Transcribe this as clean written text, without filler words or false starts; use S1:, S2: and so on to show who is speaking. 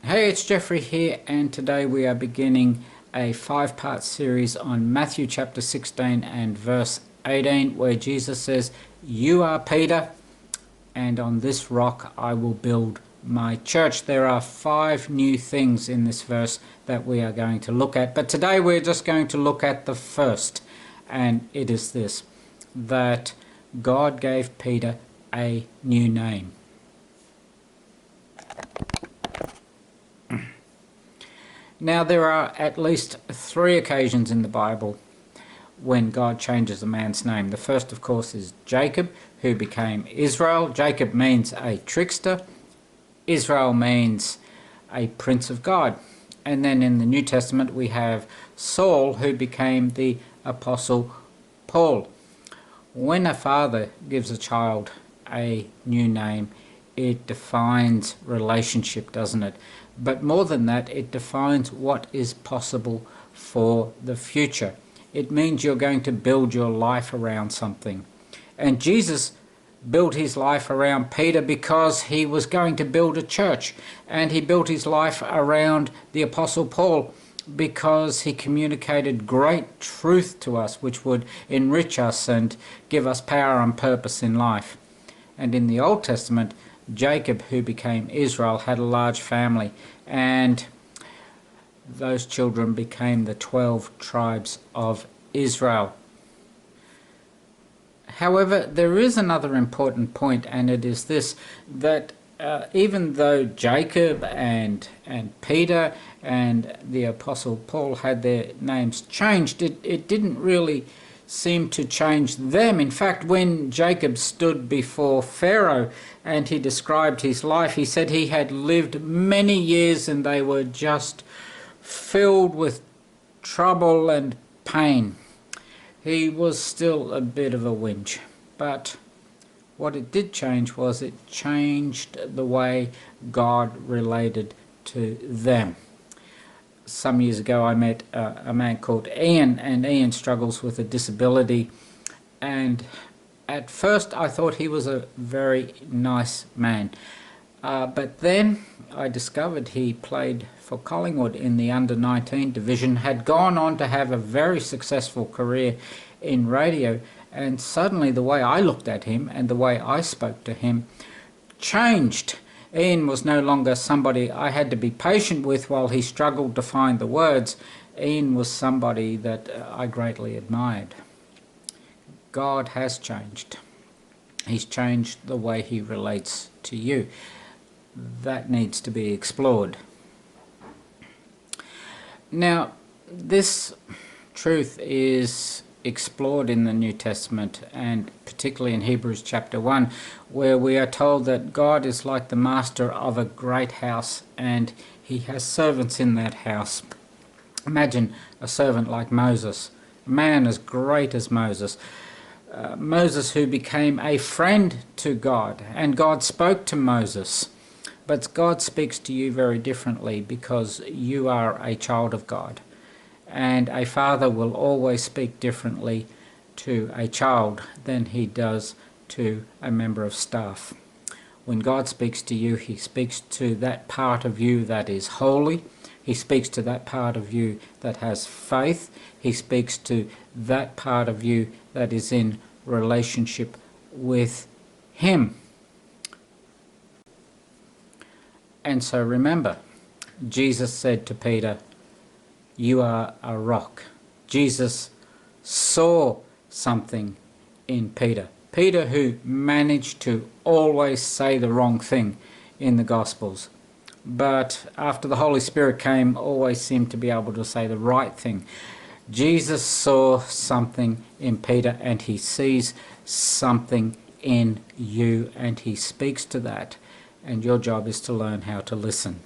S1: Hey, it's Jeffrey here, and today we are beginning a 5-part series on Matthew chapter 16 and verse 18, where Jesus says, "You are Peter, and on this rock I will build my church." There are 5 new things in this verse that we are going to look at, but today we're just going to look at the first, and it is this, that God gave Peter a new name. Now, there are at least 3 occasions in the Bible when God changes a man's name. The first, of course, is Jacob, who became Israel. Jacob means a trickster. Israel means a prince of God. And then in the New Testament, we have Saul, who became the Apostle Paul. When a father gives a child a new name, it defines relationship, doesn't it? But more than that, it defines what is possible for the future. It means you're going to build your life around something. And Jesus built his life around Peter because he was going to build a church. And he built his life around the Apostle Paul because he communicated great truth to us, which would enrich us and give us power and purpose in life. And in the Old Testament, Jacob, who became Israel, had a large family, and those children became the 12 tribes of Israel. However, there is another important point, and it is this, that even though Jacob and Peter and the Apostle Paul had their names changed, it didn't really seem to change them. In fact, when Jacob stood before Pharaoh and he described his life, he said he had lived many years and they were just filled with trouble and pain. He was still a bit of a whinge, but what it did change was it changed the way God related to them. Some years ago I met a man called Ian, and Ian struggles with a disability, and at first I thought he was a very nice man, but then I discovered he played for Collingwood in the under-19 division, had gone on to have a very successful career in radio, and suddenly the way I looked at him and the way I spoke to him changed. Ian was no longer somebody I had to be patient with while he struggled to find the words. Ian was somebody that I greatly admired. God has changed. He's changed the way he relates to you. That needs to be explored. Now, this truth is explored in the New Testament, and particularly in Hebrews chapter 1, where we are told that God is like the master of a great house and he has servants in that house. Imagine a servant like Moses, a man as great as Moses. Moses, who became a friend to God, and God spoke to Moses. But God speaks to you very differently because you are a child of God. And a father will always speak differently to a child than he does to a member of staff. When God speaks to you, he speaks to that part of you that is holy. He speaks to that part of you that has faith. He speaks to that part of you that is in relationship with him. And so remember, Jesus said to Peter, "You are a rock." Jesus saw something in Peter. Peter, who managed to always say the wrong thing in the Gospels, but after the Holy Spirit came, always seemed to be able to say the right thing. Jesus saw something in Peter, and he sees something in you, and he speaks to that. And your job is to learn how to listen.